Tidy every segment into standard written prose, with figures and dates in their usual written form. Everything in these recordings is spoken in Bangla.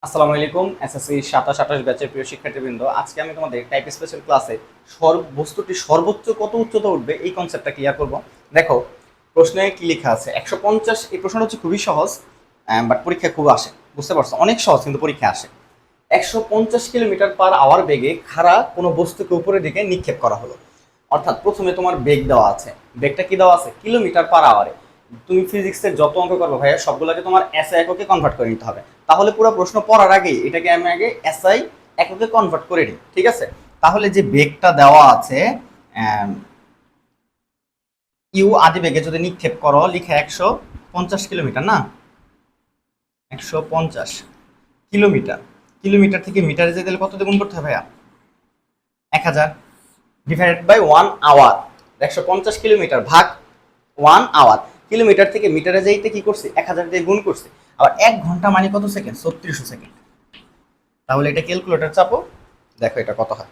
আসসালামু আলাইকুম এসএসসি 27-28 ব্যাচের প্রিয় শিক্ষার্থীবৃন্দ, আজকে আমি তোমাদের টাইপ স্পেশাল ক্লাসে বস্তুটি সর্বোচ্চ কত উচ্চতা উঠবে এই কনসেপ্টটা ক্লিয়ার করব। দেখো প্রশ্নে কি লেখা আছে 150। এই প্রশ্নটা হচ্ছে খুবই সহজ, বাট পরীক্ষায় খুব আসে, বুঝতে পারছো? অনেক সহজ কিন্তু পরীক্ষায় আসে। 150 কিলোমিটার পার আওয়ার বেগে খাড়া কোনো বস্তুকে উপরের দিকে নিক্ষেপ করা হলো। অর্থাৎ প্রথমে তোমার বেগ দেওয়া আছে, বেগটা কি দেওয়া আছে কিলোমিটার পার আওয়ারে। তুমি ফিজিক্সের যত অঙ্ক করবে ভাইয়া সবগুলোকে তোমার এসআই এককে কনভার্ট করে নিতে হবে। তাহলে পুরো প্রশ্ন পড়ার আগেই এটাকে আমি আগে এসআই এককে কনভার্ট করে নিই, ঠিক আছে? তাহলে যে বেগটা দেওয়া আছে ইউ আদি বেগে যদি নিক্ষেপ করো, লিখে 150 কিলোমিটার, না 150 কিলোমিটার। কিলোমিটার থেকে মিটারে যেতে গেলে কত দিয়ে গুণ করতে হবে ভাইয়া? 1000 ডিভাইডেড বাই 1 আওয়ার। 150 কিলোমিটার ভাগ 1 আওয়ার। কিলোমিটার থেকে মিটারে যাইতে কি করছে? 1000 দিয়ে গুণ করছে। আবার 1 ঘন্টা মানে কত সেকেন্ড? 3600 সেকেন্ড। তাহলে এটা ক্যালকুলেটর চাপো, দেখো এটা কত হয়।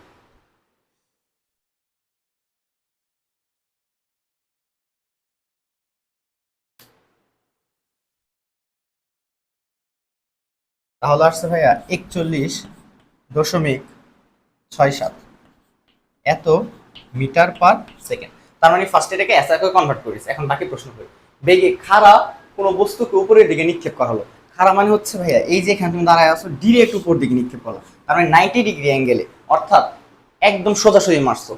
তাহলে আসছে ভাইয়া 41.67 এত মিটার পার সেকেন্ড। তার মানে ফার্স্ট এটাকে এসআইকে কনভার্ট করেছে। এখন বাকি প্রশ্ন হলো, বেগে খাড়া কোনো বস্তুকে উপরের দিকে নিক্ষেপ করা হলো। খাড়া মানে হচ্ছে ভাইয়া এই যে এখানে তুমি দাঁড়ায় আছো, ডিরেক্ট উপর দিকে নিক্ষেপ করলো, তার মানে 90 ডিগ্রি অ্যাঙ্গেলে, অর্থাৎ একদম সোজাসুজি মারছো।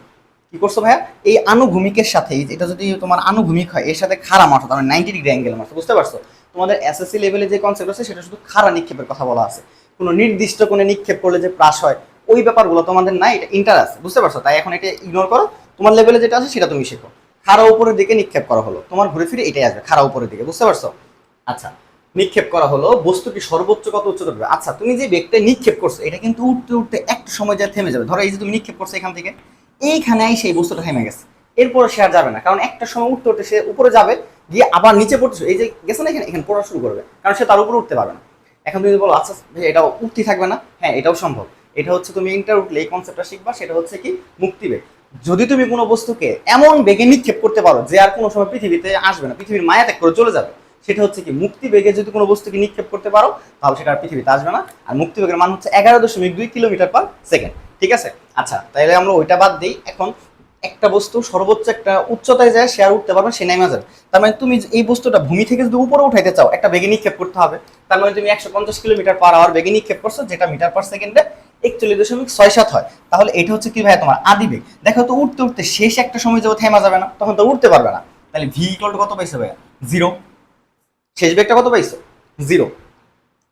কি করছো ভাইয়া? এই আনুভূমিকের সাথে, এটা যদি তোমার আনুভূমিক হয় এর সাথে খাড়া মারছো, তার মানে 90 ডিগ্রি অ্যাঙ্গেলে মারছো, বুঝতে পারছো? তোমাদের এসএসসি লেভেলে যে কনসেপ্ট আছে সেটা শুধু খাড়া নিক্ষেপের কথা বলা আছে। কোনো নির্দিষ্ট কোনো নিক্ষেপ করলে যে প্রাস হয় ওই ব্যাপারগুলো তোমাদের নাই, এটা ইন্টার আছে, বুঝতে পারছো? তাই এখন এটা ইগনোর করো, তোমার লেভেলে যেটা আছে সেটা তুমি শেখো। খাড়া উপরের দিকে নিক্ষেপ করা হলো, তোমার ঘুরে ফিরে এটাই আসবে, খাড়া উপরের দিকে, বুঝতে পারছো? আচ্ছা, নিক্ষেপ করা হলো, বস্তুটি সর্বোচ্চ কত উচ্চতা উঠবে। আচ্ছা, তুমি যে বেগটা নিক্ষেপ করছো এটা কিন্তু উঠতে উঠতে একটা সময় যা থেমে যাবে। ধরো এই যে তুমি নিক্ষেপ করছো এখান থেকে, এইখানে সেই বস্তুটা থেমে গেছে, এরপরে সে আর যাবে না, কারণ একটা সময় উঠতে উঠতে সে উপরে যাবে, গিয়ে আবার নিচে পড়তেছো, এই যে গেছে না এখানে, এখানে পড়া শুরু করবে, কারণ সে তার উপরে উঠতে পারবে না। এখন তুমি বলো আচ্ছা ভাই এটাও উঠতে থাকবে না? হ্যাঁ, এটাও সম্ভব। এটা হচ্ছে তুমি ইন্টার উঠলে এই কনসেপ্টটা শিখবা, সেটা হচ্ছে কি মুক্তিবেগ। যদি তুমি কোনো বস্তুকে এমন বেগে নিক্ষেপ করতে পারো যে আর কোনো সময় পৃথিবীতে আসবে না, পৃথিবীর মায়া ত্যাগ করে চলে যাবে, সেটা হচ্ছে কি মুক্তি বেগে। যদি কোনো বস্তুকে নিক্ষেপ করতে পারো তাহলে সেটা আর পৃথিবীতে আসবে না। আর মুক্তি বেগের মান হচ্ছে 11.2 কিলোমিটার পার সেকেন্ড, ঠিক আছে? আচ্ছা, তাহলে আমরা ওইটা বাদ দিই। এখন একটা বস্তু সর্বোচ্চ একটা উচ্চতায় যায়, সে আর উঠতে পারবে, সে নেমে যাবে। তার মানে তুমি এই বস্তুটা ভূমি থেকে যদি উপরে উঠাইতে চাও একটা বেগে নিক্ষেপ করতে হবে। তার মানে তুমি 150 কিলোমিটার পার আওয়ার বেগে নিক্ষেপ করছো, যেটা মিটার পার সেকেন্ডে 41.67 হয়। তাহলে এটা হচ্ছে কি ভাই তোমার আদি বেগ। দেখো তো উঠতে উঠতে শেষ একটা সময় যাবো থেমা যাবে না, তখন তো উঠতে পারবে না। তাহলে ভি ইকুয়াল টু কত পাইছো ভাইয়া? 0। শেষ বেগটা কত পাইছো? 0।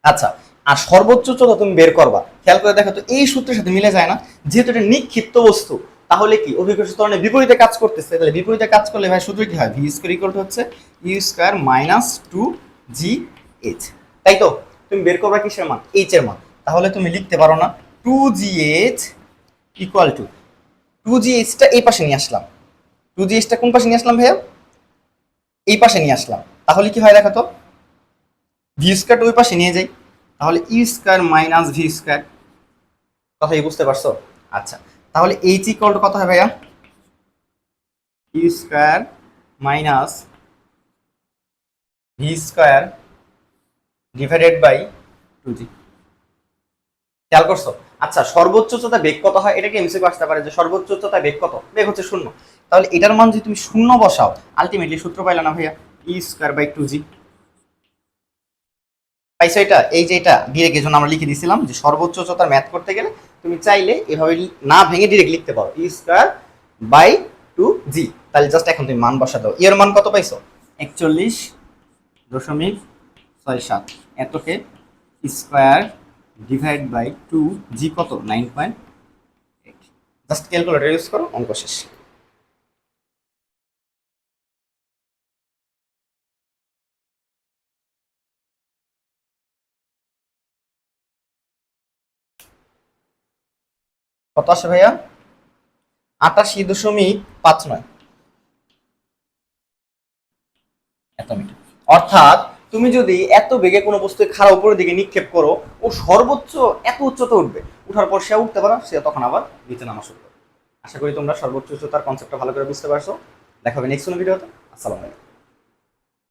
আচ্ছা, আর সর্বোচ্চ উচ্চতা তুমি বের করবা, খেয়াল করে দেখো তো এই সূত্রের সাথে মিলে যায় না? যেহেতু এটা নিক্ষিপ্ত বস্তু, তাহলে কি অভিকর্ষ ত্বরণের বিপরীতে কাজ করতেছে। তাহলে বিপরীতে কাজ করলে ভাই সূত্র কি হয়? ভি স্কয়ার ইকুয়াল টু হচ্ছে ইউ স্কয়ার মাইনাস 2gh। তাই তো? তুমি বের করবা কিসের মান? এইচ এর মান। তাহলে তুমি লিখতে পারো না 2gh ইকুয়াল টু, 2gh টা এই পাশে নিয়ে আসলাম, 2gh টা কোন পাশে নিয়ে আসলাম ভাইয়া? এই পাশে নিয়ে আসলাম। তাহলে কি হয় দেখো তো, ভি স্কয়ার ওই পাশে নিয়ে যাই, তাহলে ই স্কয়ার মাইনাস ভি স্কয়ার। কথাই বুঝতে পারছো? আচ্ছা, তাহলে এইচ ইকুয়াল টু কত হয় ভাইয়া? E square minus v square divided by 2g। খেয়াল করছো? আচ্ছা, সর্বোচ্চ উচ্চতা বেগ কত হয়? এটাকে এমসিকিউ আসতে পারে যে সর্বোচ্চ উচ্চতা বেগ কত? বেগ হচ্ছে 0। তাহলে এটার মান যদি তুমি 0 বসাও, আলটিমেটলি সূত্র পাইলা না ভাইয়া? E square by 2g। পাইছো এটা? এই যে এটা ডিরেক্ট, এই জন্য আমরা লিখে দিয়েছিলাম যে সর্বোচ্চ উচ্চতার ম্যাথ করতে গেলে তুমি চাইলে এভাবে না ভেঙে ডিরেক্ট লিখতে পারো, ই স্কয়ার বাই 2g। তাহলে জাস্ট এখন তুমি মান বসা দাও। এর মান কত পাইছো? 41.67 এতকে স্কয়ার ডিভাইড বাই 2g কত? 9.8। জাস্ট ক্যালকুলেটর ইউজ করো, অঙ্ক শেষ। কত আসে ভাইয়া? 88.59 এত মিটার। অর্থাৎ তুমি যদি এত বেগে কোনো বস্তু খাড়া উপরের দিকে নিক্ষেপ করো, ও সর্বোচ্চ এত উচ্চতা উঠবে, উঠার পর সে উঠতে পারে, সে তখন আবার নিচে নামা শুরু করবে। আশা করি তোমরা সর্বোচ্চ উচ্চতার কনসেপ্টটা ভালো করে বুঝতে পারছো। দেখা হবে নেক্সট কোনো ভিডিওতে। আসসালামু আলাইকুম।